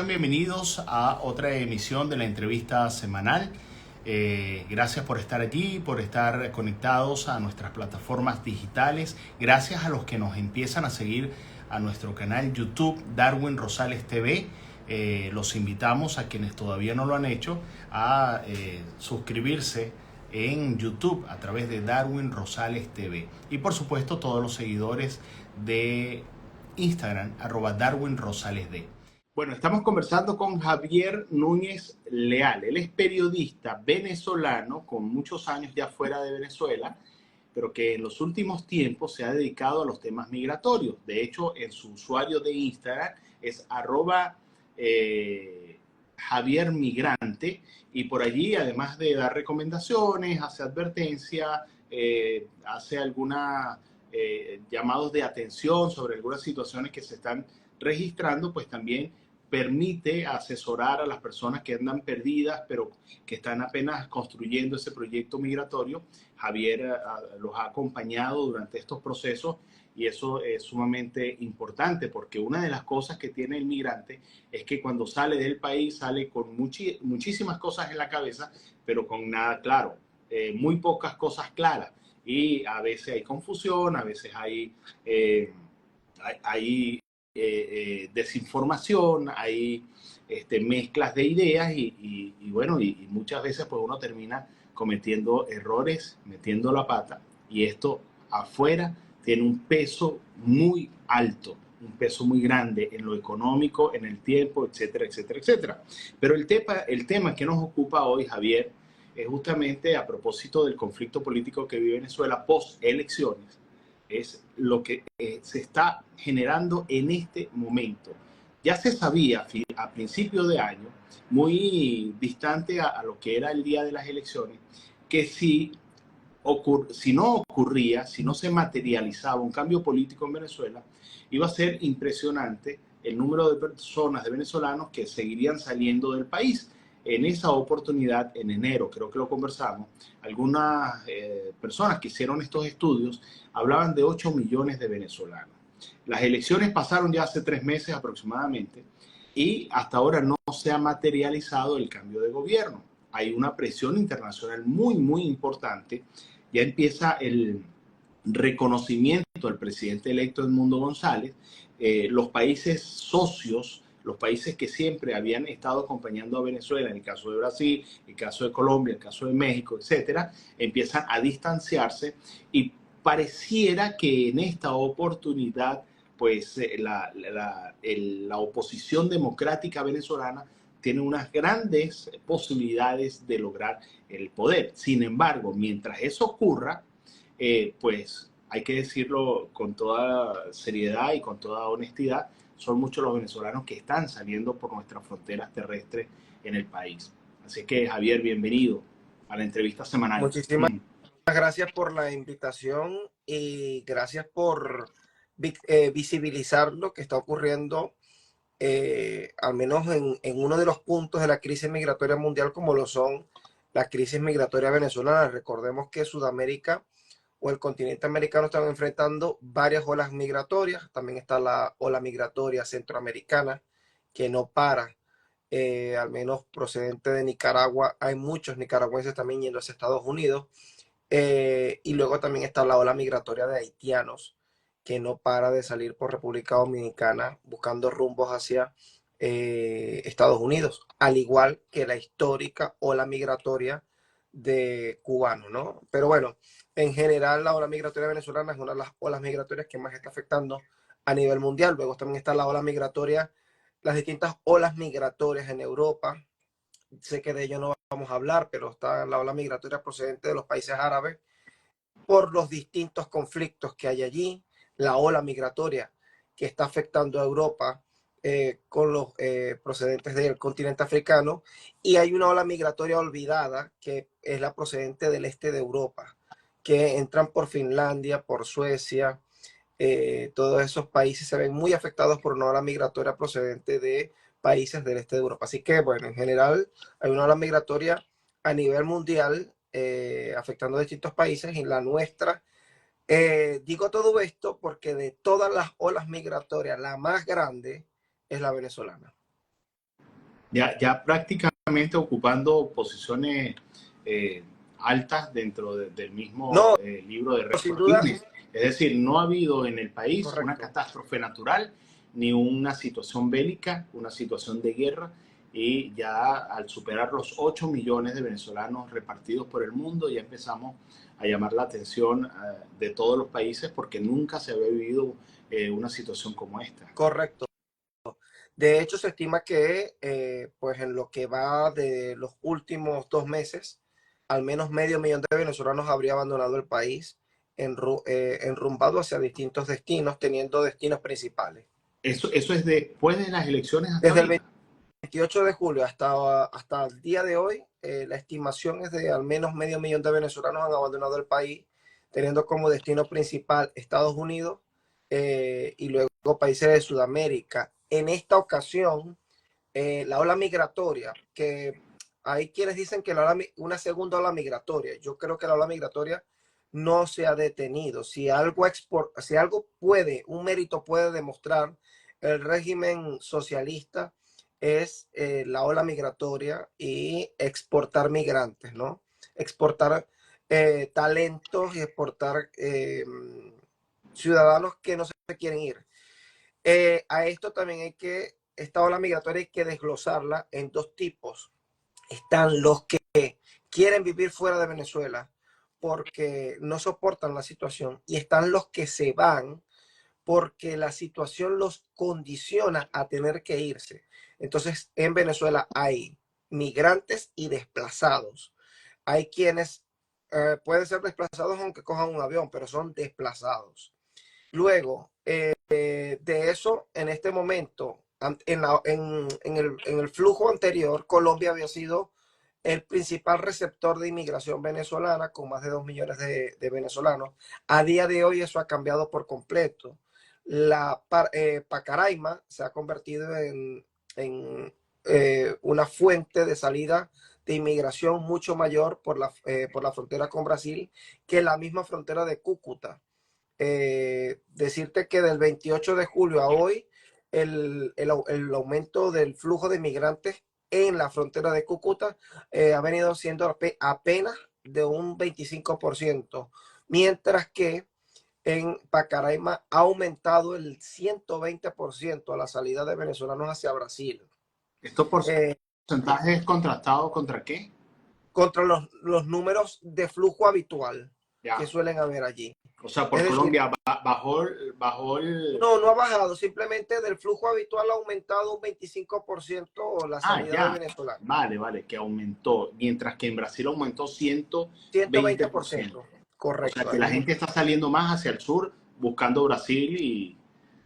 Bienvenidos a otra emisión de la entrevista semanal. Gracias por estar allí, por estar conectados a nuestras plataformas digitales. Gracias a los que nos empiezan a seguir a nuestro canal YouTube Darwin Rosales TV. Los invitamos a quienes todavía no lo han hecho a suscribirse en YouTube a través de Darwin Rosales TV. Y por supuesto todos los seguidores de Instagram @DarwinRosalesD. Bueno, estamos conversando con Javier Núñez Leal. Él es periodista venezolano con muchos años ya fuera de Venezuela, pero que en los últimos tiempos se ha dedicado a los temas migratorios. De hecho, en su usuario de Instagram es Javier Migrante, y por allí, además de dar recomendaciones, hace advertencias, hace algunos llamados de atención sobre algunas situaciones que se están registrando, pues también permite asesorar a las personas que andan perdidas, pero que están apenas construyendo ese proyecto migratorio. Javier los ha acompañado durante estos procesos y eso es sumamente importante, porque una de las cosas que tiene el migrante es que cuando sale del país sale con muchísimas cosas en la cabeza, pero con nada claro, muy pocas cosas claras. Y a veces hay confusión, a veces hay desinformación, hay mezclas de ideas y muchas veces pues uno termina cometiendo errores, metiendo la pata, y esto afuera tiene un peso muy alto, un peso muy grande en lo económico, en el tiempo, etcétera, etcétera, etcétera. Pero el tema que nos ocupa hoy, Javier, es justamente a propósito del conflicto político que vive Venezuela post elecciones. Es lo que se está generando en este momento. Ya se sabía a principio de año, muy distante a lo que era el día de las elecciones, que si no ocurría, si no se materializaba un cambio político en Venezuela, iba a ser impresionante el número de personas, de venezolanos, que seguirían saliendo del país. En esa oportunidad, en enero, creo que lo conversamos, algunas personas que hicieron estos estudios hablaban de 8 millones de venezolanos. Las elecciones pasaron ya hace 3 meses aproximadamente y hasta ahora no se ha materializado el cambio de gobierno. Hay una presión internacional muy, muy importante. Ya empieza el reconocimiento al presidente electo Edmundo González. Los países socios, los países que siempre habían estado acompañando a Venezuela, en el caso de Brasil, en el caso de Colombia, en el caso de México, etcétera, empiezan a distanciarse, y pareciera que en esta oportunidad, pues la oposición democrática venezolana tiene unas grandes posibilidades de lograr el poder. Sin embargo, mientras eso ocurra, pues hay que decirlo con toda seriedad y con toda honestidad, son muchos los venezolanos que están saliendo por nuestras fronteras terrestres en el país. Así que, Javier, bienvenido a la entrevista semanal. Muchísimas gracias por la invitación y gracias por visibilizar lo que está ocurriendo, al menos en uno de los puntos de la crisis migratoria mundial, como lo son la crisis migratoria venezolana. Recordemos que Sudamérica o el continente americano están enfrentando varias olas migratorias. También está la ola migratoria centroamericana, que no para. Al menos procedente de Nicaragua. Hay muchos nicaragüenses también yendo hacia Estados Unidos. Y luego también está la ola migratoria de haitianos, que no para de salir por República Dominicana buscando rumbos hacia Estados Unidos, al igual que la histórica ola migratoria de cubanos, ¿no? Pero bueno, en general la ola migratoria venezolana es una de las olas migratorias que más está afectando a nivel mundial. Luego también está la ola migratoria, las distintas olas migratorias en Europa. Sé que de ello no vamos a hablar, pero está la ola migratoria procedente de los países árabes por los distintos conflictos que hay allí, la ola migratoria que está afectando a Europa con los procedentes del continente africano, y hay una ola migratoria olvidada que es la procedente del este de Europa, que entran por Finlandia, por Suecia. Todos esos países se ven muy afectados por una ola migratoria procedente de países del este de Europa. Así que, bueno, en general hay una ola migratoria a nivel mundial afectando a distintos países, y la nuestra. Digo todo esto porque de todas las olas migratorias, la más grande es la venezolana. ya prácticamente ocupando posiciones eh, altas dentro del mismo No, libro de sin récord duda, Guinness. Es decir, no ha habido en el país una correcto. catástrofe natural ni una situación bélica, una situación de guerra, y ya al superar los 8 millones de venezolanos repartidos por el mundo, ya empezamos a llamar la atención de todos los países porque nunca se había vivido una situación como esta. Correcto. De hecho, se estima que pues en lo que va de los últimos 2 meses, al menos medio millón de venezolanos habría abandonado el país enrumbado hacia distintos destinos, teniendo destinos principales. Eso es después de las elecciones hasta Desde el ahorita. 28 de julio hasta el día de hoy, la estimación es de al menos medio millón de venezolanos han abandonado el país, teniendo como destino principal Estados Unidos y luego países de Sudamérica. En esta ocasión, la ola migratoria, que hay quienes dicen que una segunda ola migratoria. Yo creo que la ola migratoria no se ha detenido. Si algo puede, un mérito puede demostrar el régimen socialista es la ola migratoria y exportar migrantes, ¿no? Exportar talentos y exportar ciudadanos que no se quieren ir. A esto también esta ola migratoria hay que desglosarla en dos tipos. Están los que quieren vivir fuera de Venezuela porque no soportan la situación y están los que se van porque la situación los condiciona a tener que irse. Entonces, en Venezuela hay migrantes y desplazados. Hay quienes pueden ser desplazados aunque cojan un avión, pero son desplazados. Luego, de eso, en este momento, en el flujo anterior, Colombia había sido el principal receptor de inmigración venezolana, con más de 2 millones de venezolanos. A día de hoy eso ha cambiado por completo. Pacaraima se ha convertido en una fuente de salida de inmigración mucho mayor por la frontera con Brasil que la misma frontera de Cúcuta. Decirte que del 28 de julio a hoy, el aumento del flujo de inmigrantes en la frontera de Cúcuta ha venido siendo apenas de un 25%, mientras que en Pacaraima ha aumentado el 120% a la salida de venezolanos hacia Brasil. ¿Estos Eh, porcentajes contrastados contra qué? contra los números de flujo habitual que Ya. suelen haber allí. O sea, por Es decir, Colombia bajó el... no, no ha bajado, simplemente del flujo habitual ha aumentado un 25% la Ah, salida de ya. venezolanos, Vale, vale, que aumentó. Mientras que en Brasil aumentó ciento ciento veinte veinte por por ciento. ciento, O sea, correcto. que la gente está saliendo más hacia el sur buscando Brasil y...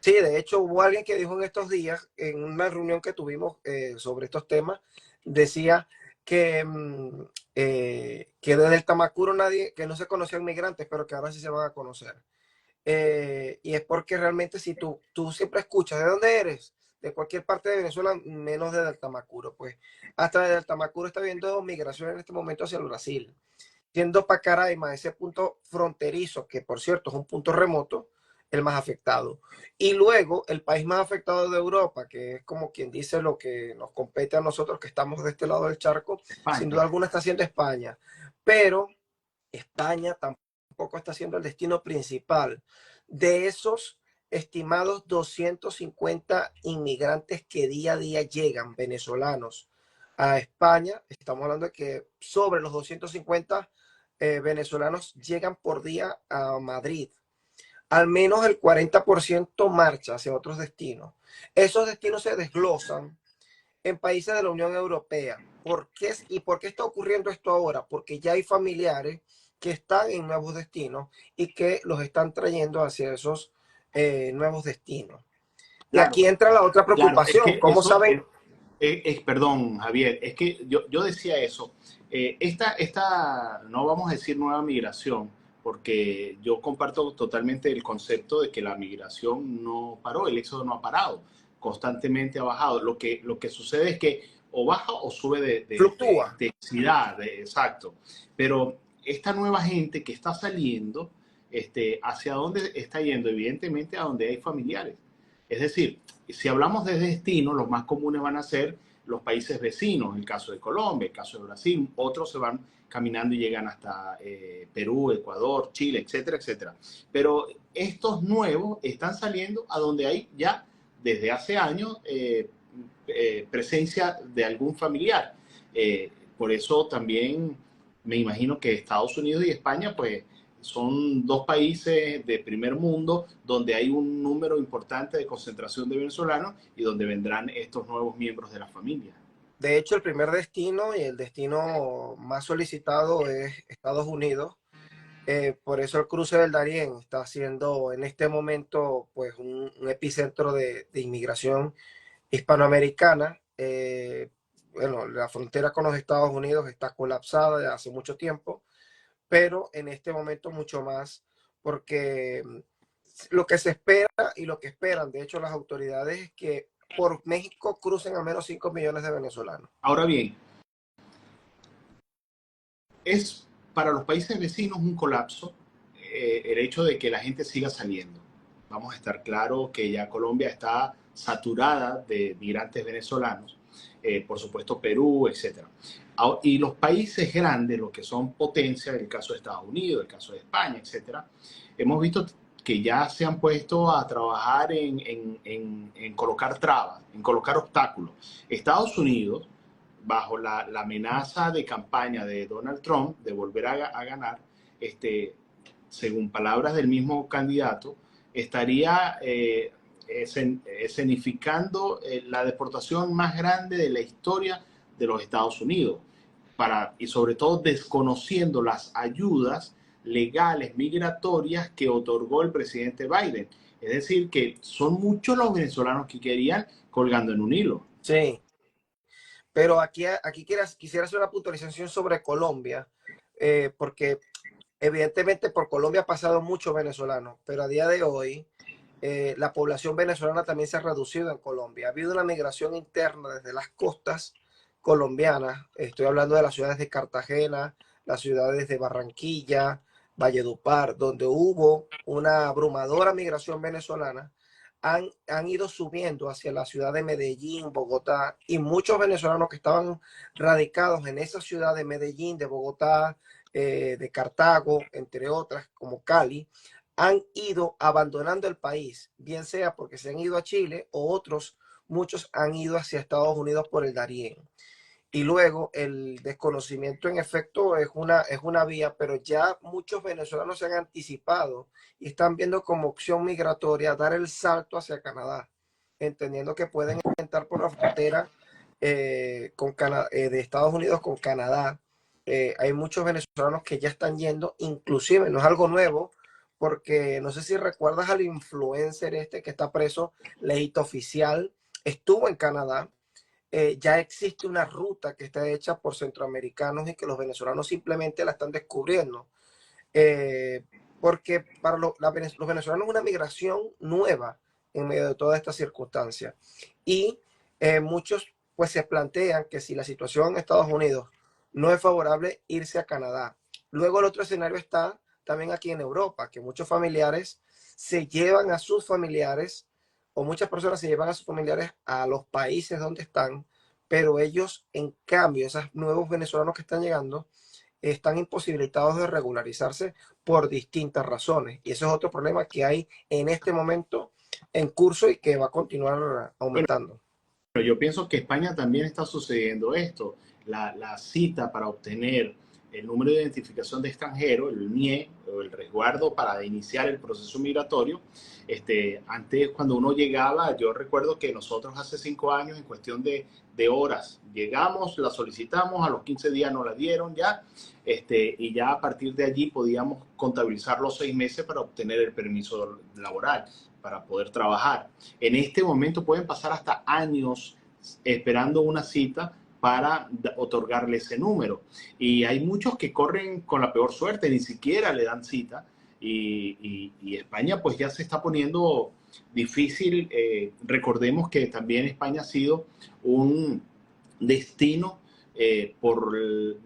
Sí, de hecho hubo alguien que dijo en estos días, en una reunión que tuvimos sobre estos temas, decía que, que desde el Tamacuro que no se conocían migrantes, pero que ahora sí se van a conocer. Y es porque realmente si tú siempre escuchas, ¿de dónde eres? De cualquier parte de Venezuela, menos de Tamacuro, pues hasta desde Tamacuro está viendo migración en este momento hacia el Brasil, siendo Pacaraima ese punto fronterizo, que por cierto es un punto remoto, el más afectado. Y luego el país más afectado de Europa, que es como quien dice lo que nos compete a nosotros que estamos de este lado del charco, sin duda España. alguna está siendo España, pero España tampoco está siendo el destino principal. De esos estimados 250 inmigrantes que día a día llegan, venezolanos, a España, estamos hablando de que sobre los 250 venezolanos llegan por día a Madrid. Al menos el 40% marcha hacia otros destinos. Esos destinos se desglosan en países de la Unión Europea. ¿Y por qué está ocurriendo esto ahora? Porque ya hay familiares que están en nuevos destinos y que los están trayendo hacia esos nuevos destinos. Y Claro, aquí entra la otra claro, es preocupación. que ¿Cómo eso saben? perdón, Javier, es que yo decía eso. No vamos a decir nueva migración, porque yo comparto totalmente el concepto de que la migración no paró, el éxodo no ha parado, constantemente ha bajado. Lo que sucede es que o baja o sube de Fluctúa. intensidad, exacto. Pero esta nueva gente que está saliendo, ¿hacia dónde está yendo? Evidentemente a donde hay familiares. Es decir, si hablamos de destino, los más comunes van a ser los países vecinos, el caso de Colombia, el caso de Brasil, otros se van caminando y llegan hasta Perú, Ecuador, Chile, etcétera, etcétera. Pero estos nuevos están saliendo a donde hay ya desde hace años presencia de algún familiar. Por eso también me imagino que Estados Unidos y España, pues, son dos países de primer mundo donde hay un número importante de concentración de venezolanos y donde vendrán estos nuevos miembros de la familia. De hecho, el primer destino y el destino más solicitado es Estados Unidos. Por eso el cruce del Darién está siendo en este momento pues un epicentro de inmigración hispanoamericana. Bueno, la frontera con los Estados Unidos está colapsada desde hace mucho tiempo, pero en este momento mucho más, porque lo que se espera y lo que esperan, de hecho, las autoridades es que por México crucen al menos 5 millones de venezolanos. Ahora bien, es para los países vecinos un colapso el hecho de que la gente siga saliendo. Vamos a estar claro que ya Colombia está saturada de migrantes venezolanos, por supuesto Perú, etc. Y los países grandes, los que son potencias, el caso de Estados Unidos, el caso de España, etc., hemos visto que ya se han puesto a trabajar en colocar trabas, en colocar obstáculos. Estados Unidos, bajo la amenaza de campaña de Donald Trump de volver a ganar, según palabras del mismo candidato, estaría escenificando la deportación más grande de la historia de los Estados Unidos, y sobre todo desconociendo las ayudas legales migratorias que otorgó el presidente Biden. Es decir, que son muchos los venezolanos que querían colgando en un hilo. Sí, pero aquí quisiera hacer una puntualización sobre Colombia, porque evidentemente por Colombia ha pasado muchos venezolanos, pero a día de hoy la población venezolana también se ha reducido en Colombia. Ha habido una migración interna desde las costas colombianas. Estoy hablando de las ciudades de Cartagena, las ciudades de Barranquilla, Valledupar, donde hubo una abrumadora migración venezolana. Han ido subiendo hacia la ciudad de Medellín, Bogotá, y muchos venezolanos que estaban radicados en esa ciudad de Medellín, de Bogotá, de Cartago, entre otras, como Cali, han ido abandonando el país, bien sea porque se han ido a Chile o muchos han ido hacia Estados Unidos por el Darién. Y luego el desconocimiento en efecto es una vía, pero ya muchos venezolanos se han anticipado y están viendo como opción migratoria dar el salto hacia Canadá, entendiendo que pueden entrar por la frontera de Estados Unidos con Canadá. Hay muchos venezolanos que ya están yendo, inclusive no es algo nuevo, porque no sé si recuerdas al influencer que está preso, Leito Oficial, estuvo en Canadá. Ya existe una ruta que está hecha por centroamericanos y que los venezolanos simplemente la están descubriendo. Porque para los venezolanos es una migración nueva en medio de toda esta circunstancia. Y muchos pues se plantean que si la situación en Estados Unidos no es favorable, irse a Canadá. Luego el otro escenario está también aquí en Europa, que muchos familiares se llevan a sus familiares o muchas personas se llevan a sus familiares a los países donde están, pero ellos, en cambio, esos nuevos venezolanos que están llegando, están imposibilitados de regularizarse por distintas razones. Y ese es otro problema que hay en este momento en curso y que va a continuar aumentando. Bueno, yo pienso que España también está sucediendo esto. La cita para obtener el número de identificación de extranjero, el NIE, o el resguardo para iniciar el proceso migratorio. Antes, cuando uno llegaba, yo recuerdo que nosotros hace 5 años, en cuestión de horas, llegamos, la solicitamos, a los 15 días nos la dieron ya, y ya a partir de allí podíamos contabilizar los 6 meses para obtener el permiso laboral, para poder trabajar. En este momento pueden pasar hasta años esperando una cita para otorgarle ese número. Y hay muchos que corren con la peor suerte, ni siquiera le dan cita. Y España pues ya se está poniendo difícil. Recordemos que también España ha sido un destino por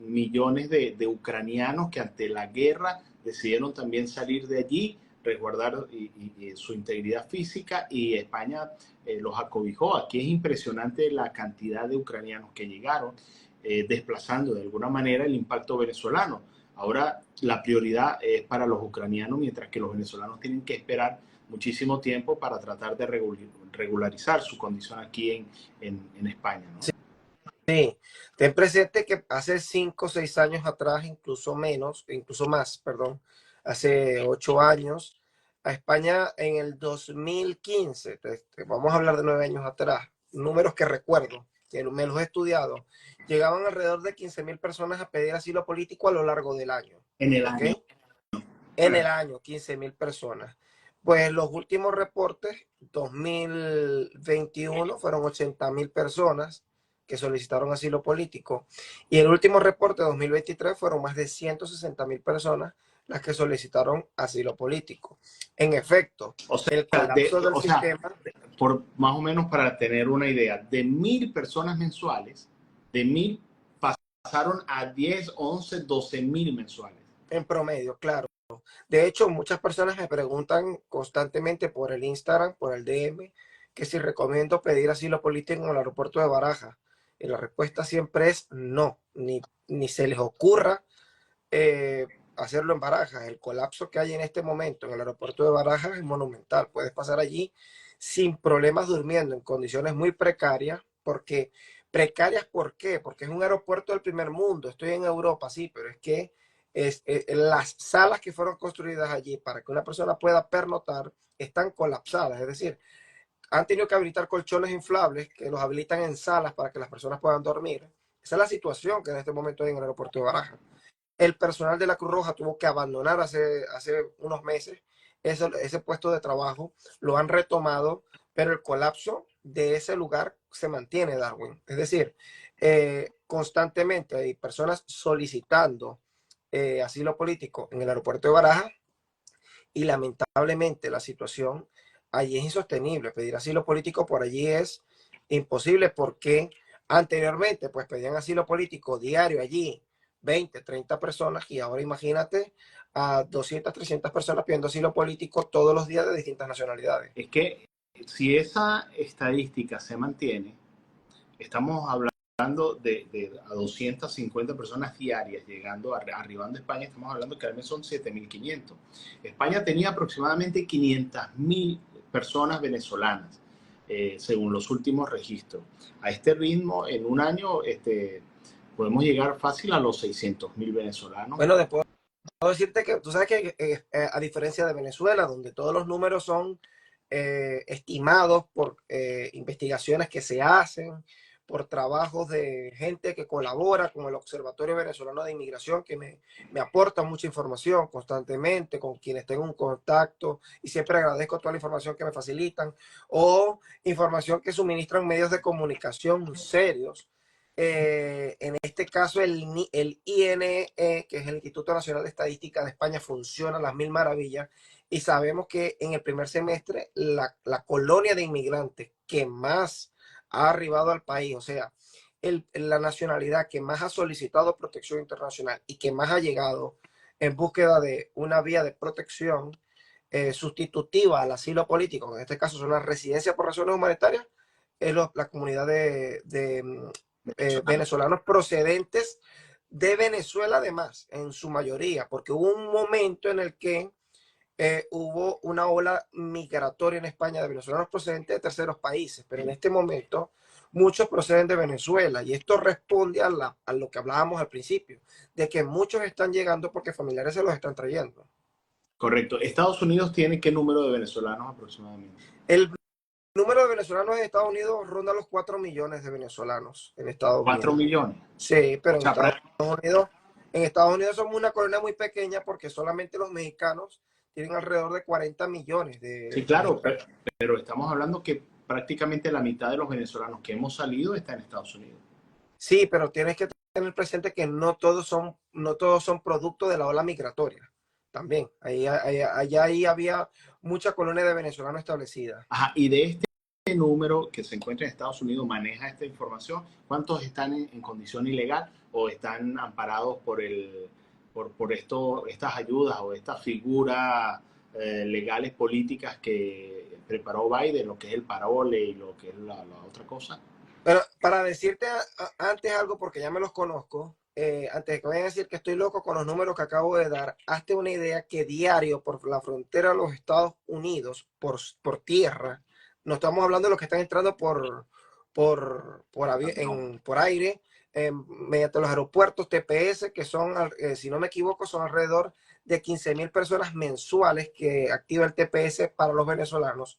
millones de ucranianos que ante la guerra decidieron también salir de allí resguardar y su integridad física, y España los acobijó. Aquí es impresionante la cantidad de ucranianos que llegaron, desplazando de alguna manera el impacto venezolano. Ahora la prioridad es para los ucranianos, mientras que los venezolanos tienen que esperar muchísimo tiempo para tratar de regularizar su condición aquí en España, ¿no? Sí, ten presente que hace 5 o 6 años atrás, incluso menos, incluso más, perdón, hace 8 años, a España en el 2015, vamos a hablar de 9 años atrás, números que recuerdo, que me los he estudiado, llegaban alrededor de 15.000 personas a pedir asilo político a lo largo del año. En el ¿Ok? año. En el año, 15.000 personas. Pues los últimos reportes, 2021, fueron 80.000 personas que solicitaron asilo político. Y el último reporte, 2023, fueron más de 160.000 personas las que solicitaron asilo político. En efecto, O sea, el colapso del sistema... por más o menos para tener una idea, de 1.000 personas mensuales, de 1.000 pasaron a 10, 11, 12.000 mensuales. En promedio, claro. De hecho, muchas personas me preguntan constantemente por el Instagram, por el DM, que si recomiendo pedir asilo político en el aeropuerto de Barajas. Y la respuesta siempre es no, ni se les ocurra hacerlo en Barajas. El colapso que hay en este momento en el aeropuerto de Barajas es monumental. Puedes pasar allí sin problemas durmiendo en condiciones muy precarias, porque precarias, ¿por qué? Porque es un aeropuerto del primer mundo. Estoy en Europa, sí, pero es que las salas que fueron construidas allí para que una persona pueda pernoctar están colapsadas. Es decir, han tenido que habilitar colchones inflables que los habilitan en salas para que las personas puedan dormir. Esa es la situación que en este momento hay en el aeropuerto de Barajas. El personal de la Cruz Roja tuvo que abandonar hace unos meses ese puesto de trabajo, lo han retomado, pero el colapso de ese lugar se mantiene, Darwin. Es decir, constantemente hay personas solicitando asilo político en el aeropuerto de Barajas y lamentablemente la situación allí es insostenible. Pedir asilo político por allí es imposible porque anteriormente pues pedían asilo político diario allí 20, 30 personas y ahora imagínate a 200, 300 personas pidiendo asilo político todos los días de distintas nacionalidades. Es que si esa estadística se mantiene, estamos hablando de a 250 personas diarias llegando, arribando a España, estamos hablando que al mes son 7.500. España tenía aproximadamente 500.000 personas venezolanas, según los últimos registros. A este ritmo, en un año, podemos llegar fácil a los 600.000 venezolanos. Bueno, después puedo decirte que tú sabes que a diferencia de Venezuela, donde todos los números son estimados por investigaciones que se hacen, por trabajos de gente que colabora con el Observatorio Venezolano de Inmigración, que me aporta mucha información constantemente, con quienes tengo un contacto, y siempre agradezco toda la información que me facilitan, o información que suministran medios de comunicación serios. En este caso, el INE, que es el Instituto Nacional de Estadística de España, funciona a las mil maravillas y sabemos que en el primer semestre la colonia de inmigrantes que más ha arribado al país, o sea, la nacionalidad que más ha solicitado protección internacional y que más ha llegado en búsqueda de una vía de protección sustitutiva al asilo político, en este caso son las residencias por razones humanitarias, es la comunidad de venezolanos procedentes de Venezuela, además, en su mayoría, porque hubo un momento en el que hubo una ola migratoria en España de venezolanos procedentes de terceros países, pero en este momento muchos proceden de Venezuela y esto responde a lo que hablábamos al principio, de que muchos están llegando porque familiares se los están trayendo. Correcto. ¿Estados Unidos tiene qué número de venezolanos aproximadamente? El número de venezolanos en Estados Unidos ronda los 4 millones de venezolanos en Estados 4 Unidos. millones. Sí, pero O sea, En Estados Unidos somos una colonia muy pequeña porque solamente los mexicanos tienen alrededor de 40 millones sí, claro, pero estamos hablando que prácticamente la mitad de los venezolanos que hemos salido está en Estados Unidos. Sí, pero tienes que tener presente que no todos son producto de la ola migratoria. También, ahí había mucha colonia de venezolanos establecida. Ajá, y de este número que se encuentra en Estados Unidos, maneja esta información, ¿cuántos están en condición ilegal o están amparados por estas ayudas o esta figura legales políticas que preparó Biden, lo que es el parole y lo que es la otra cosa? Pero para decirte antes algo, porque ya me los conozco, antes de que vayan a decir que estoy loco con los números que acabo de dar, hazte una idea que diario por la frontera de los Estados Unidos, por tierra, no estamos hablando de los que están entrando por aire, mediante los aeropuertos TPS, que son, si no me equivoco, son alrededor de 15,000 personas mensuales que activa el TPS para los venezolanos.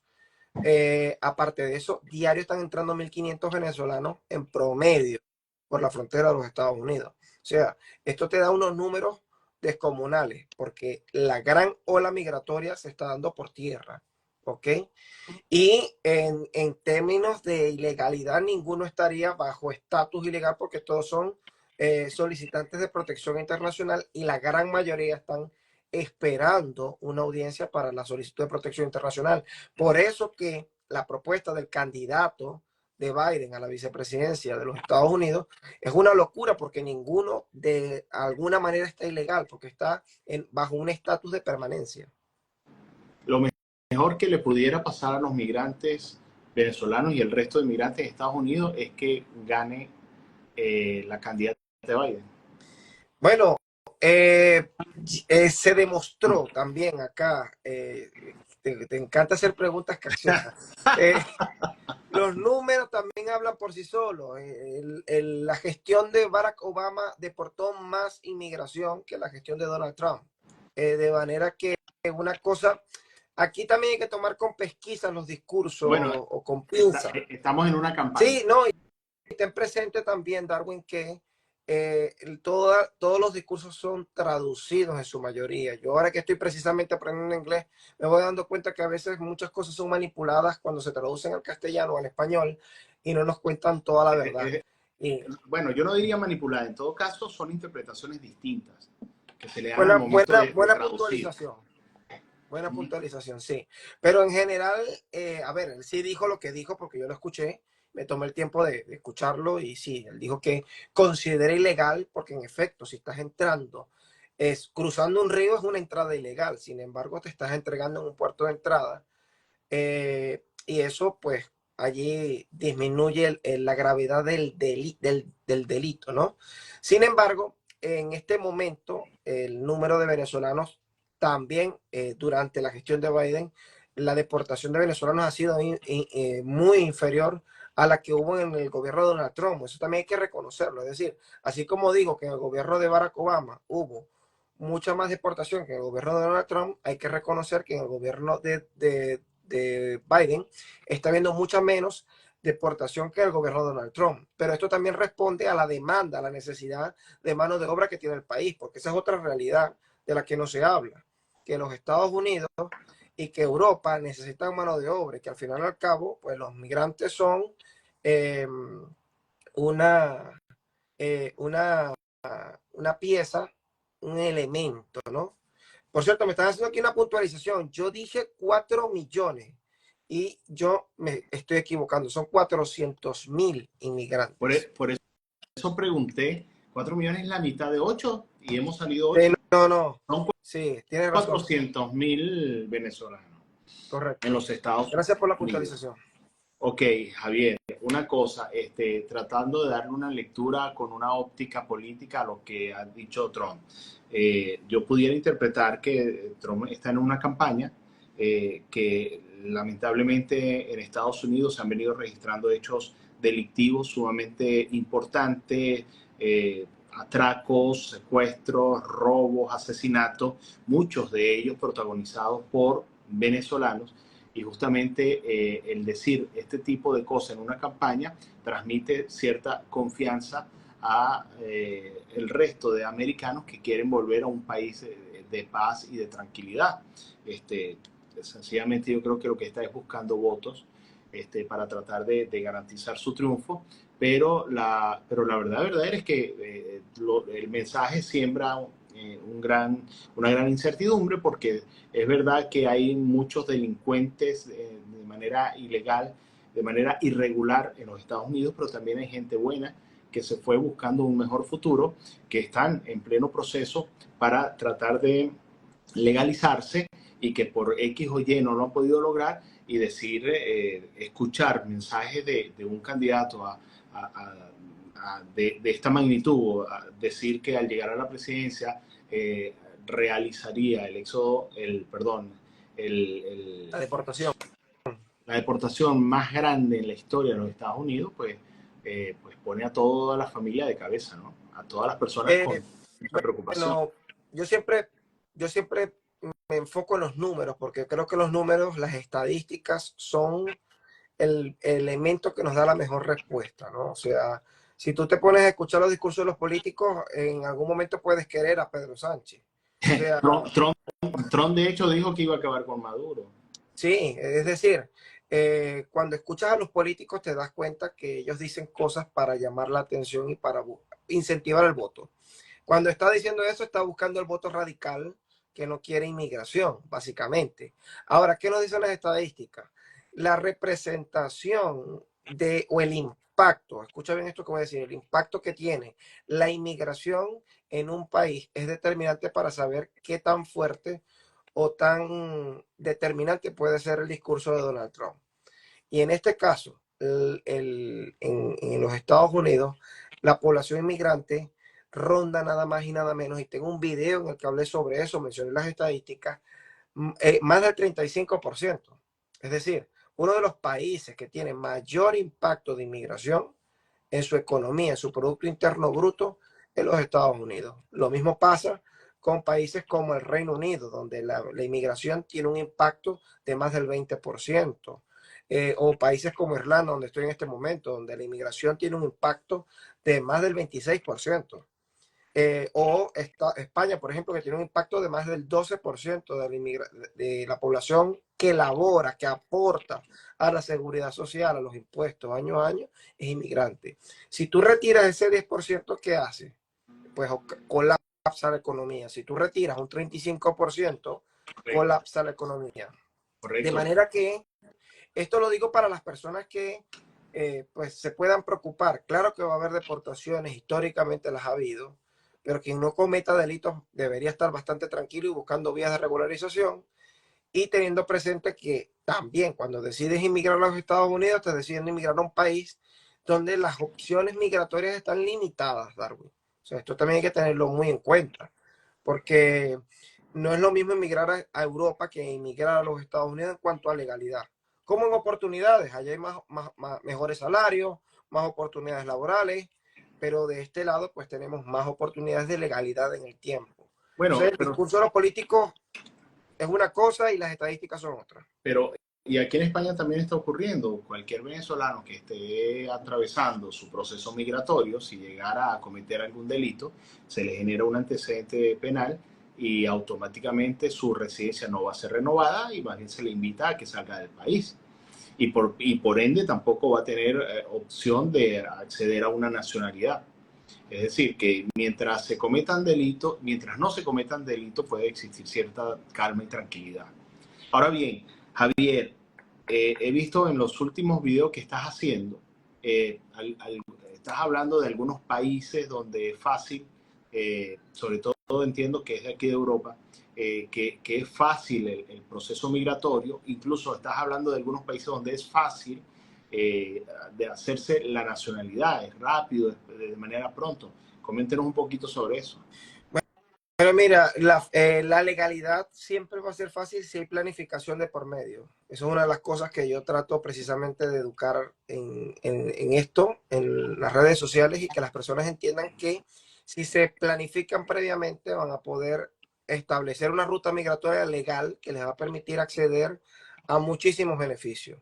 Aparte de eso, diario están entrando 1.500 venezolanos en promedio por la frontera de los Estados Unidos. O sea, esto te da unos números descomunales, porque la gran ola migratoria se está dando por tierra, ¿ok? Y en términos de ilegalidad, ninguno estaría bajo estatus ilegal, porque todos son solicitantes de protección internacional y la gran mayoría están esperando una audiencia para la solicitud de protección internacional. Por eso que la propuesta del candidato de Biden a la vicepresidencia de los Estados Unidos es una locura, porque ninguno de alguna manera está ilegal, porque está bajo un estatus de permanencia. Lo mejor que le pudiera pasar a los migrantes venezolanos y el resto de migrantes de Estados Unidos es que gane la candidata de Biden. Bueno, se demostró también acá, te encanta hacer preguntas capciosas. Los números también hablan por sí solos. La gestión de Barack Obama deportó más inmigración que la gestión de Donald Trump. De manera que una cosa, aquí también hay que tomar con pesquisa los discursos, bueno, o con pinza. Estamos en una campaña. Sí, no, y ten presente también, Darwin, que todos los discursos son traducidos en su mayoría. Yo ahora que estoy precisamente aprendiendo inglés, me voy dando cuenta que a veces muchas cosas son manipuladas cuando se traducen al castellano o al español y no nos cuentan toda la verdad. Bueno, yo no diría manipulada, en todo caso son interpretaciones distintas que se le dan buena, al momento buena de puntualización. Buena puntualización, sí. Pero en general, a ver, él sí dijo lo que dijo porque yo lo escuché, me tomé el tiempo de escucharlo y sí, él dijo que considera ilegal porque en efecto, si estás entrando, cruzando un río es una entrada ilegal, sin embargo, te estás entregando en un puerto de entrada y eso pues allí disminuye la gravedad del delito, ¿no? Sin embargo, en este momento, el número de venezolanos también durante la gestión de Biden, la deportación de venezolanos ha sido muy inferior a la que hubo en el gobierno de Donald Trump. Eso también hay que reconocerlo. Es decir, así como digo que en el gobierno de Barack Obama hubo mucha más deportación que en el gobierno de Donald Trump, hay que reconocer que en el gobierno de Biden está habiendo mucha menos deportación que el gobierno de Donald Trump. Pero esto también responde a la demanda, a la necesidad de mano de obra que tiene el país, porque esa es otra realidad de la que no se habla, que los Estados Unidos y que Europa necesitan mano de obra, y que al final y al cabo, pues los migrantes son una, una pieza, un elemento, ¿no? Por cierto, me están haciendo aquí una puntualización. Yo dije 4 millones y yo me estoy equivocando. Son 400,000 inmigrantes. Por eso pregunté, 4 millones es la mitad de 8 y hemos salido 8. No. Son Sí, tienes razón. 400,000 venezolanos. Correcto. En los Estados Unidos. Gracias por la puntualización. Ok, Javier, una cosa, tratando de darle una lectura con una óptica política a lo que ha dicho Trump. Yo pudiera interpretar que Trump está en una campaña que lamentablemente en Estados Unidos se han venido registrando hechos delictivos sumamente importantes, atracos, secuestros, robos, asesinatos, muchos de ellos protagonizados por venezolanos. Y justamente el decir este tipo de cosas en una campaña transmite cierta confianza a el resto de americanos que quieren volver a un país de paz y de tranquilidad. Sencillamente yo creo que lo que está es buscando votos para tratar de garantizar su triunfo, pero la verdad es que el mensaje siembra una gran incertidumbre, porque es verdad que hay muchos delincuentes de manera ilegal, de manera irregular en los Estados Unidos, pero también hay gente buena que se fue buscando un mejor futuro, que están en pleno proceso para tratar de legalizarse y que por X o Y no lo han podido lograr, y decir, escuchar mensajes de un candidato de esta magnitud, decir que al llegar a la presidencia realizaría el éxodo, La deportación. la deportación más grande en la historia de los Estados Unidos, pues pone a toda la familia de cabeza, ¿no? A todas las personas con esa preocupación. Bueno, yo siempre me enfoco en los números, porque creo que los números, las estadísticas son el elemento que nos da la mejor respuesta, ¿no? O sea, si tú te pones a escuchar los discursos de los políticos, en algún momento puedes querer a Pedro Sánchez. O sea, Trump de hecho dijo que iba a acabar con Maduro. sí, es decir, cuando escuchas a los políticos te das cuenta que ellos dicen cosas para llamar la atención y para incentivar el voto. Cuando está diciendo eso, está buscando el voto radical que no quiere inmigración, básicamente. Ahora, ¿qué nos dicen las estadísticas? La representación o el impacto, escucha bien esto que voy a decir, el impacto que tiene la inmigración en un país es determinante para saber qué tan fuerte o tan determinante puede ser el discurso de Donald Trump. Y en este caso, en los Estados Unidos, la población inmigrante ronda nada más y nada menos, y tengo un video en el que hablé sobre eso, mencioné las estadísticas, más del 35%. Es decir, uno de los países que tiene mayor impacto de inmigración en su economía, en su Producto Interno Bruto, en los Estados Unidos. Lo mismo pasa con países como el Reino Unido, donde la inmigración tiene un impacto de más del 20%. O países como Irlanda, donde estoy en este momento, donde la inmigración tiene un impacto de más del 26%. O España, por ejemplo, que tiene un impacto de más del 12% de la población que labora, que aporta a la seguridad social, a los impuestos año a año, es inmigrante. Si tú retiras ese 10%, ¿qué hace? Pues colapsa la economía. Si tú retiras un 35%, colapsa la economía. De Correcto. manera que esto lo digo para las personas que pues se puedan preocupar. Claro que va a haber deportaciones, históricamente las ha habido, pero quien no cometa delitos debería estar bastante tranquilo y buscando vías de regularización, y teniendo presente que también cuando decides inmigrar a los Estados Unidos, te deciden inmigrar a un país donde las opciones migratorias están limitadas, Darwin. O sea, esto también hay que tenerlo muy en cuenta, porque no es lo mismo inmigrar a Europa que inmigrar a los Estados Unidos en cuanto a legalidad. Como en oportunidades, allá hay mejores salarios, más oportunidades laborales, pero de este lado pues tenemos más oportunidades de legalidad en el tiempo. Bueno, Entonces el discurso de los políticos es una cosa y las estadísticas son otra. y aquí en España también está ocurriendo. Cualquier venezolano que esté atravesando su proceso migratorio, si llegara a cometer algún delito, se le genera un antecedente penal y automáticamente su residencia no va a ser renovada y más bien se le invita a que salga del país. Y por ende tampoco va a tener opción de acceder a una nacionalidad. Es decir, que mientras no se cometan delitos, puede existir cierta calma y tranquilidad. Ahora bien, Javier, he visto en los últimos videos que estás haciendo, estás hablando de algunos países donde es fácil, sobre todo entiendo que es de aquí de Europa, que es fácil el proceso migratorio. Incluso estás hablando de algunos países donde es fácil de hacerse la nacionalidad, es rápido, de manera pronto. Coméntenos un poquito sobre eso. Pero mira, la legalidad siempre va a ser fácil si hay planificación de por medio. Eso es una de las cosas que yo trato precisamente de educar en esto, en las redes sociales, y que las personas entiendan que si se planifican previamente van a poder establecer una ruta migratoria legal que les va a permitir acceder a muchísimos beneficios.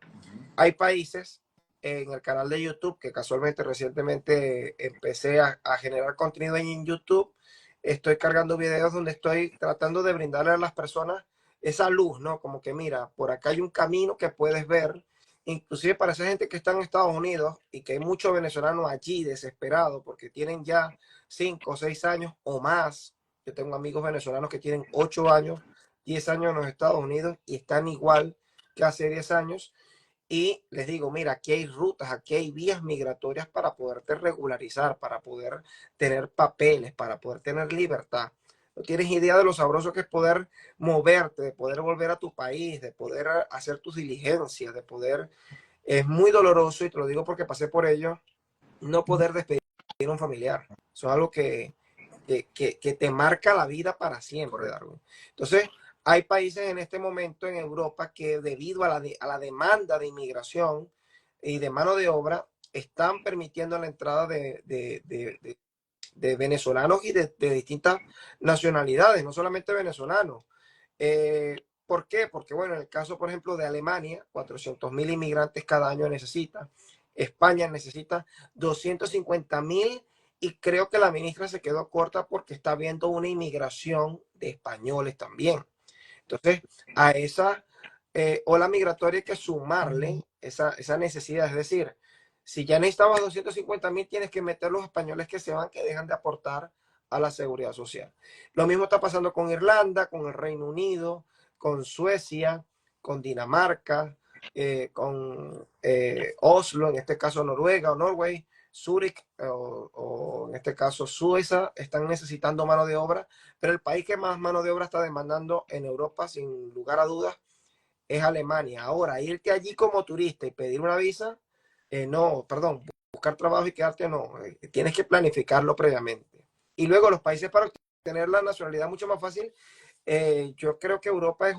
Hay países en el canal de YouTube, que casualmente recientemente empecé a generar contenido en YouTube. Estoy cargando videos donde estoy tratando de brindarle a las personas esa luz, ¿no? Como que mira, por acá hay un camino que puedes ver, inclusive para esa gente que está en Estados Unidos, y que hay muchos venezolanos allí desesperados porque tienen ya 5 o 6 años o más. Yo tengo amigos venezolanos que tienen 8 años, 10 años en los Estados Unidos y están igual que hace 10 años. Y les digo, mira, aquí hay rutas, aquí hay vías migratorias para poderte regularizar, para poder tener papeles, para poder tener libertad. No tienes idea de lo sabroso que es poder moverte, de poder volver a tu país, de poder hacer tus diligencias, de poder... Es muy doloroso, y te lo digo porque pasé por ello, no poder despedir a un familiar. Eso es algo que te marca la vida para siempre, Correcto. Darwin. Entonces, hay países en este momento en Europa que debido a la demanda de inmigración y de mano de obra, están permitiendo la entrada de venezolanos y de distintas nacionalidades, no solamente venezolanos. ¿Por qué? Porque, bueno, en el caso, por ejemplo, de Alemania, 400.000 inmigrantes cada año necesita. España necesita 250.000, y creo que la ministra se quedó corta porque está viendo una inmigración de españoles también. Entonces, a esa ola migratoria hay que sumarle esa necesidad. Es decir, si ya necesitabas 250.000, tienes que meter los españoles que se van, que dejan de aportar a la seguridad social. Lo mismo está pasando con Irlanda, con el Reino Unido, con Suecia, con Dinamarca, con Oslo, en este caso Noruega o Norway, Zurich o en este caso Suiza, están necesitando mano de obra, pero el país que más mano de obra está demandando en Europa, sin lugar a dudas, es Alemania. Ahora, irte allí como turista y pedir una visa, no, perdón, buscar trabajo y quedarte, no, tienes que planificarlo previamente. Y luego los países para obtener la nacionalidad mucho más fácil. Yo creo que Europa es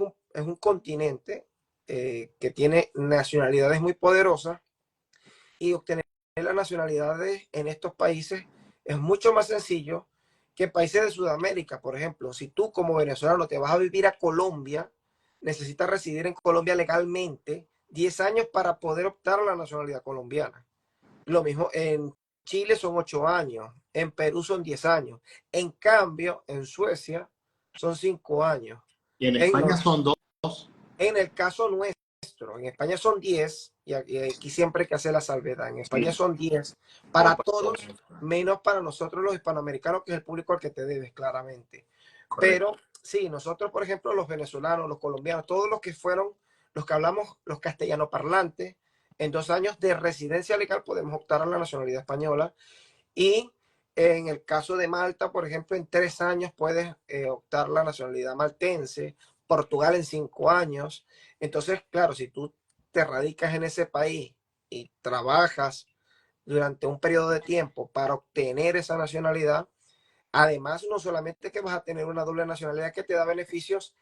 un continente que tiene nacionalidades muy poderosas, y obtener las nacionalidades en estos países es mucho más sencillo que en países de Sudamérica. Por ejemplo, si tú como venezolano te vas a vivir a Colombia, necesitas residir en Colombia legalmente 10 años para poder optar a la nacionalidad colombiana. Lo mismo en Chile son 8 años, en Perú son 10 años. En cambio, en Suecia son 5 años. Y en En, España son dos. en el caso nuestro, en España son 10, y aquí siempre hay que hacer la salvedad. En España Sí, son 10 por para todos, pastor. menos para nosotros los hispanoamericanos, que es el público al que te debes, claramente. Correcto. Pero sí, nosotros, por ejemplo, los venezolanos, los colombianos, todos los que fueron, los que hablamos, los castellano parlantes, en 2 años de residencia legal podemos optar a la nacionalidad española. Y en el caso de Malta, por ejemplo, en 3 años puedes optar la nacionalidad maltense, Portugal en 5 años. Entonces, claro, si tú te radicas en ese país y trabajas durante un periodo de tiempo para obtener esa nacionalidad, además no solamente que vas a tener una doble nacionalidad que te da beneficios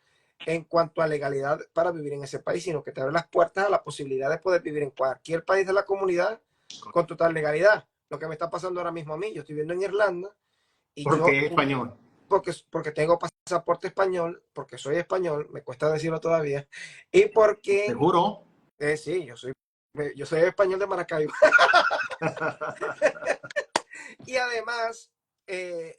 en cuanto a legalidad para vivir en ese país, sino que te abre las puertas a la posibilidad de poder vivir en cualquier país de la comunidad con total legalidad. Lo que me está pasando ahora mismo a mí, yo estoy viviendo en Irlanda y Porque yo, es español. porque tengo pasaporte español, porque soy español, me cuesta decirlo todavía, y porque, Seguro. sí, yo soy español de Maracaibo. Y además,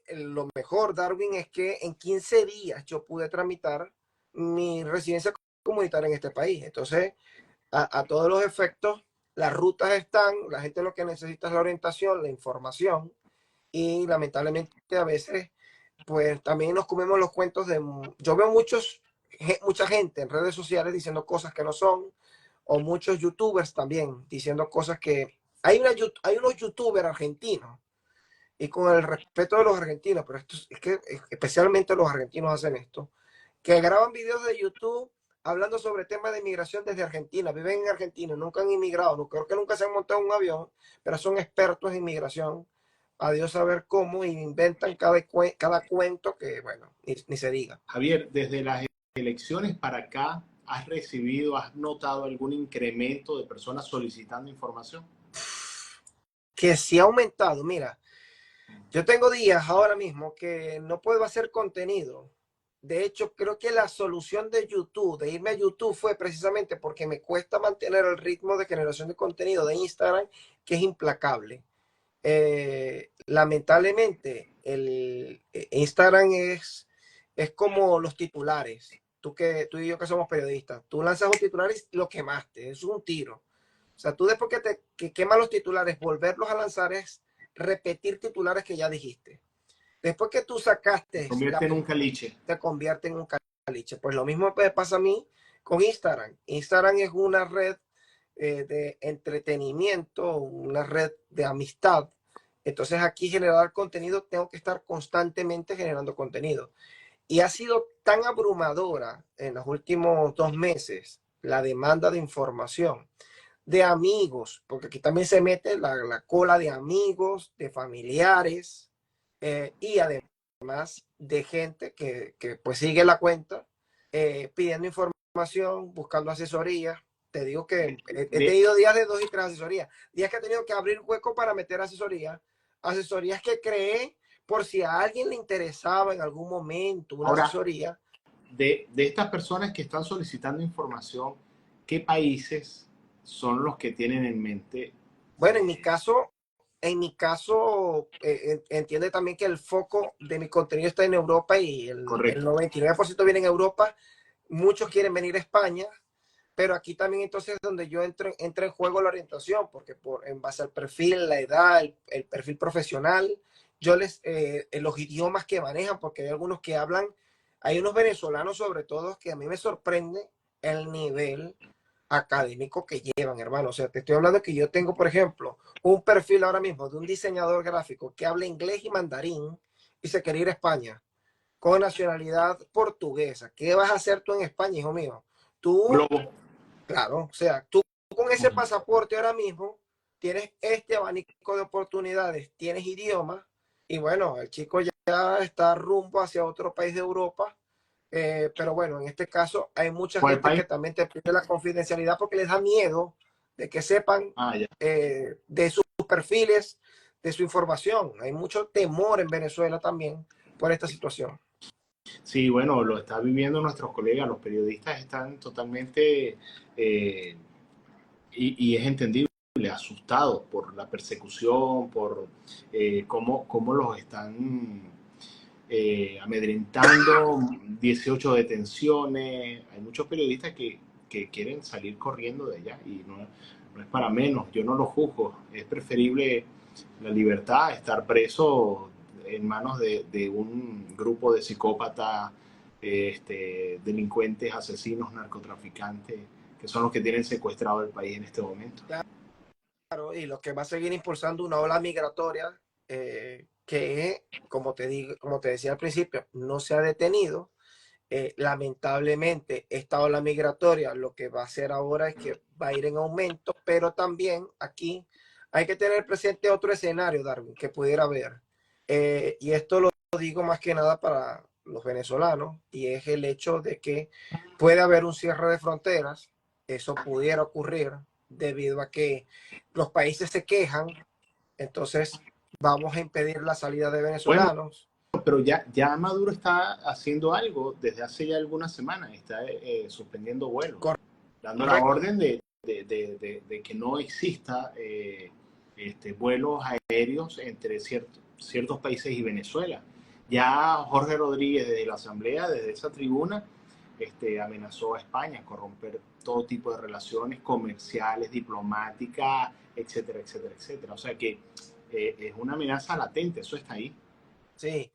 lo mejor, Darwin, es que en 15 días yo pude tramitar mi residencia comunitaria en este país. Entonces, a todos los efectos, las rutas están, la gente lo que necesita es la orientación, la información, y lamentablemente a veces, pues también nos comemos los cuentos de... Yo veo mucha gente en redes sociales diciendo cosas que no son, o muchos youtubers también diciendo cosas que... Hay unos youtubers argentinos, y con el respeto de los argentinos, pero esto es que especialmente los argentinos hacen esto, que graban videos de YouTube hablando sobre temas de inmigración desde Argentina, viven en Argentina, nunca han inmigrado, no, creo que nunca se han montado en un avión, pero son expertos en inmigración, a Dios saber cómo, y inventan cada cuento que, bueno, ni se diga. Javier, desde las elecciones para acá, ¿has recibido, has notado algún incremento de personas solicitando información? Que sí ha aumentado, mira, yo tengo días ahora mismo que no puedo hacer contenido. De hecho, creo que la solución de YouTube, de irme a YouTube, fue precisamente porque me cuesta mantener el ritmo de generación de contenido de Instagram, que es implacable. Lamentablemente, el Instagram es como los titulares. Tú y yo que somos periodistas, tú lanzas un titular y lo quemaste, es un tiro. O sea, tú después que quemas los titulares, volverlos a lanzar es repetir titulares que ya dijiste. Después que tú Se sacaste, convierte en un caliche. te convierte en un caliche. Pues lo mismo me pasa a mí con Instagram. Instagram es una red de entretenimiento, una red de amistad. Entonces aquí generar contenido, tengo que estar constantemente generando contenido. Y ha sido tan abrumadora en los últimos 2 meses la demanda de información de amigos, porque aquí también se mete la cola de amigos, de familiares, y además de gente que pues sigue la cuenta, pidiendo información, buscando asesoría. Te digo que he De, tenido días de 2 y 3 asesorías, días que he tenido que abrir hueco para meter asesorías que creé por si a alguien le interesaba en algún momento una ahora, asesoría. de estas personas que están solicitando información, ¿qué países son los que tienen en mente? Bueno, Eh, en mi caso, entiende también que el foco de mi contenido está en Europa y el correcto. 99% viene en Europa. Muchos quieren venir a España, pero aquí también entonces es donde yo entro en juego la orientación, porque en base al perfil, la edad, el perfil profesional, yo los idiomas que manejan, porque hay algunos que hablan, hay unos venezolanos sobre todo que a mí me sorprende el nivel académico que llevan, hermano. O sea, te estoy hablando que yo tengo, por ejemplo, un perfil ahora mismo de un diseñador gráfico que habla inglés y mandarín y se quiere ir a España con nacionalidad portuguesa. ¿Qué vas a hacer tú en España, hijo mío? Tú, Globo. claro, o sea, tú con ese pasaporte ahora mismo tienes este abanico de oportunidades, tienes idioma y bueno, el chico ya está rumbo hacia otro país de Europa. Pero bueno, en este caso hay mucha ¿Cuál gente país? que también te pide la confidencialidad porque les da miedo de que sepan Ah, ya. de sus perfiles, de su información. Hay mucho temor en Venezuela también por esta situación. Sí, bueno, lo está viviendo nuestros colegas, los periodistas están totalmente, y es entendible, asustados por la persecución, por cómo los están amedrentando, 18 detenciones. Hay muchos periodistas que quieren salir corriendo de allá y no es para menos, yo no lo juzgo, es preferible la libertad a estar preso en manos de un grupo de psicópatas, delincuentes, asesinos, narcotraficantes, que son los que tienen secuestrado el país en este momento. Claro, y lo que va a seguir impulsando una ola migratoria que, como te decía al principio, no se ha detenido. Lamentablemente, esta ola migratoria lo que va a hacer ahora es que va a ir en aumento, pero también aquí hay que tener presente otro escenario, Darwin, que pudiera haber. Y esto lo digo más que nada para los venezolanos, y es el hecho de que puede haber un cierre de fronteras. Eso pudiera ocurrir debido a que los países se quejan, entonces vamos a impedir la salida de Bueno, venezolanos. pero ya Maduro está haciendo algo desde hace ya algunas semanas, está suspendiendo vuelos, dando la Correcto. orden de que no exista vuelos aéreos entre ciertos países y Venezuela. Ya Jorge Rodríguez desde la Asamblea, desde esa tribuna, amenazó a España con romper todo tipo de relaciones comerciales, diplomáticas, etcétera, etcétera, etcétera. O sea que es una amenaza latente, eso está ahí. Sí.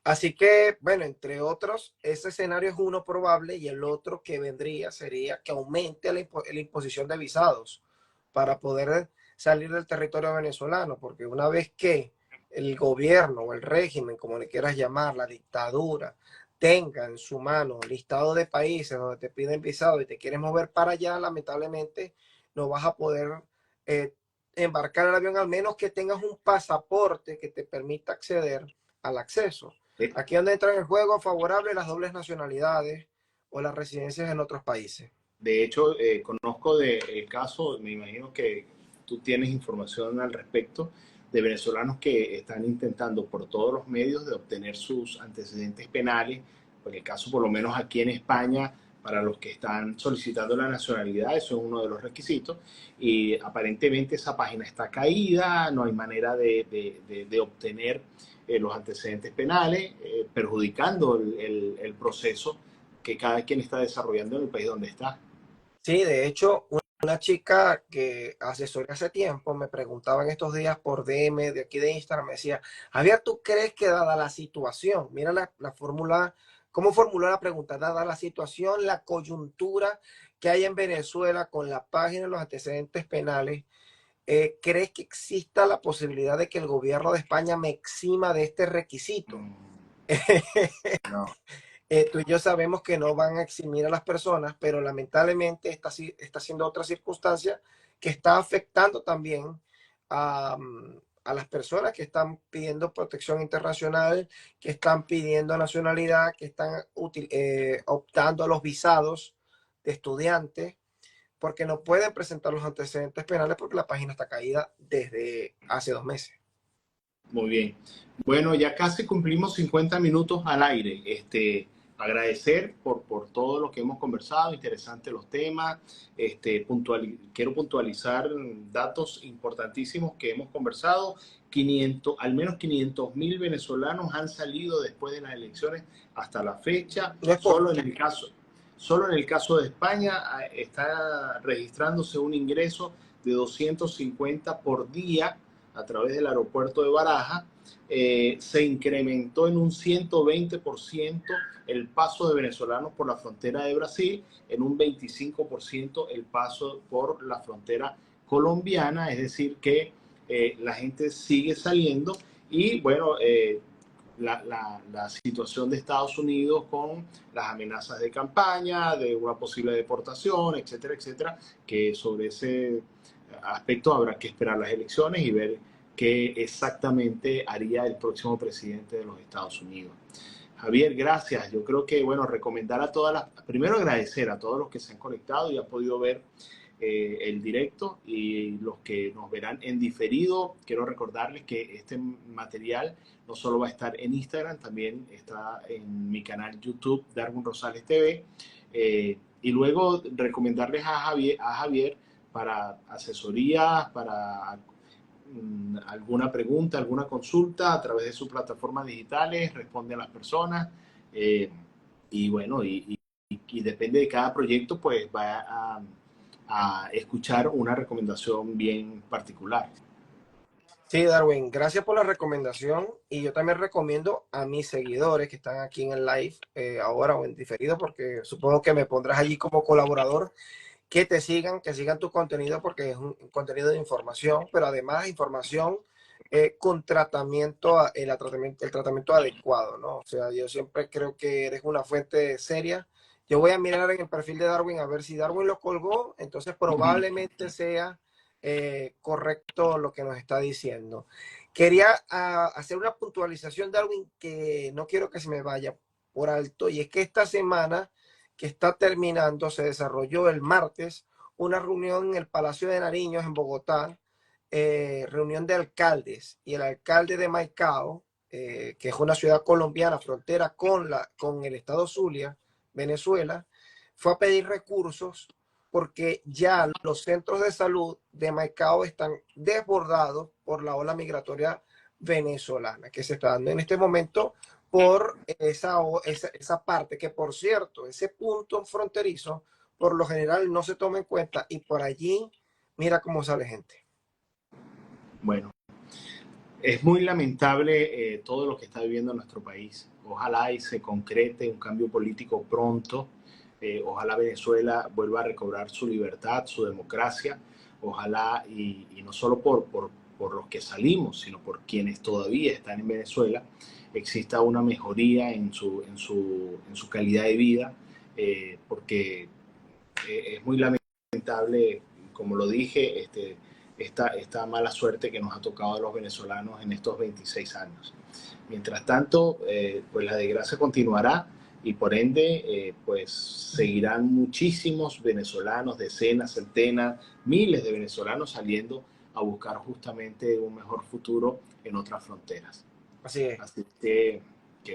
Así que, bueno, entre otros, ese escenario es uno probable y el otro que vendría sería que aumente la imposición de visados para poder salir del territorio venezolano, porque una vez que el gobierno o el régimen, como le quieras llamar, la dictadura, tenga en su mano listado de países donde te piden visado y te quieres mover para allá, lamentablemente no vas a poder eh, embarcar el avión, al menos que tengas un pasaporte que te permita acceder al acceso. Eh, Aquí donde entran en juego favorable las dobles nacionalidades o las residencias en otros países. De hecho, conozco del caso, me imagino que tú tienes información al respecto, de venezolanos que están intentando por todos los medios de obtener sus antecedentes penales, por el caso por lo menos aquí en España, para los que están solicitando la nacionalidad, eso es uno de los requisitos, y aparentemente esa página está caída, no hay manera de obtener los antecedentes penales, perjudicando el proceso que cada quien está desarrollando en el país donde está. Sí, de hecho, una chica que asesoré hace tiempo me preguntaba en estos días por DM de aquí de Instagram, me decía, Javier, ¿tú crees que dada la situación, mira la fórmula, cómo formuló la pregunta, dada la situación, la coyuntura que hay en Venezuela con la página de los antecedentes penales, ¿crees que exista la posibilidad de que el gobierno de España me exima de este requisito? No, Tú y yo sabemos que no van a eximir a las personas, pero lamentablemente está siendo otra circunstancia que está afectando también a las personas que están pidiendo protección internacional, que están pidiendo nacionalidad, que están optando a los visados de estudiantes, porque no pueden presentar los antecedentes penales porque la página está caída desde hace 2 meses. muy bien. Bueno, ya casi cumplimos 50 minutos al aire. Agradecer por todo lo que hemos conversado, interesantes los temas. Quiero puntualizar datos importantísimos que hemos conversado. Al menos 500.000 venezolanos han salido después de las elecciones hasta la fecha. No es poco. Solo en el caso de España está registrándose un ingreso de 250 por día a través del aeropuerto de Baraja. Se incrementó en un 120% el paso de venezolanos por la frontera de Brasil, en un 25% el paso por la frontera colombiana, es decir, que la gente sigue saliendo y bueno, la situación de Estados Unidos con las amenazas de campaña, de una posible deportación, etcétera, etcétera, que sobre ese aspecto habrá que esperar las elecciones y ver qué exactamente haría el próximo presidente de los Estados Unidos. Javier, gracias. Yo creo que, bueno, recomendar a todas las, primero agradecer a todos los que se han conectado y han podido ver el directo y los que nos verán en diferido. Quiero recordarles que este material no solo va a estar en Instagram, también está en mi canal YouTube, Darwin Rosales TV. Y luego recomendarles a Javier para asesorías, para alguna pregunta, alguna consulta a través de sus plataformas digitales, responde a las personas y bueno, y depende de cada proyecto, pues va a escuchar una recomendación bien particular. Sí, Darwin, gracias por la recomendación y yo también recomiendo a mis seguidores que están aquí en el live ahora o en diferido, porque supongo que me pondrás allí como colaborador, que sigan tu contenido porque es un contenido de información, pero además información con tratamiento, el tratamiento adecuado, ¿no? O sea, yo siempre creo que eres una fuente seria. Yo voy a mirar en el perfil de Darwin a ver si Darwin lo colgó, entonces probablemente sea correcto lo que nos está diciendo. Quería hacer una puntualización, Darwin, que no quiero que se me vaya por alto, y es que esta semana que está terminando, se desarrolló el martes una reunión en el Palacio de Nariño en Bogotá, reunión de alcaldes, y el alcalde de Maicao, que es una ciudad colombiana, frontera con el estado Zulia, Venezuela, fue a pedir recursos porque ya los centros de salud de Maicao están desbordados por la ola migratoria venezolana que se está dando en este momento por esa parte, que por cierto, ese punto fronterizo, por lo general no se toma en cuenta y por allí, mira cómo sale gente. Bueno, es muy lamentable todo lo que está viviendo nuestro país. Ojalá y se concrete un cambio político pronto. Ojalá Venezuela vuelva a recobrar su libertad, su democracia. Ojalá, y no solo por los que salimos, sino por quienes todavía están en Venezuela, exista una mejoría en su calidad de vida, porque es muy lamentable, como lo dije, esta mala suerte que nos ha tocado a los venezolanos en estos 26 años. Mientras tanto, pues la desgracia continuará y por ende, pues seguirán muchísimos venezolanos, decenas, centenas, miles de venezolanos saliendo a buscar justamente un mejor futuro en otras fronteras. Así es. Así que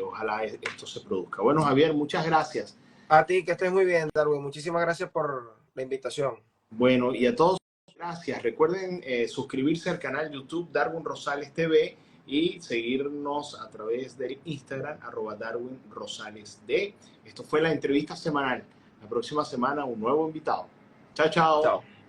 ojalá esto se produzca. Bueno, Javier, muchas gracias. A ti, que estés muy bien, Darwin. Muchísimas gracias por la invitación. Bueno, y a todos, gracias. Recuerden suscribirse al canal YouTube Darwin Rosales TV y seguirnos a través del Instagram @DarwinRosalesD. Esto fue la entrevista semanal. La próxima semana un nuevo invitado. Chao, chao. Chao.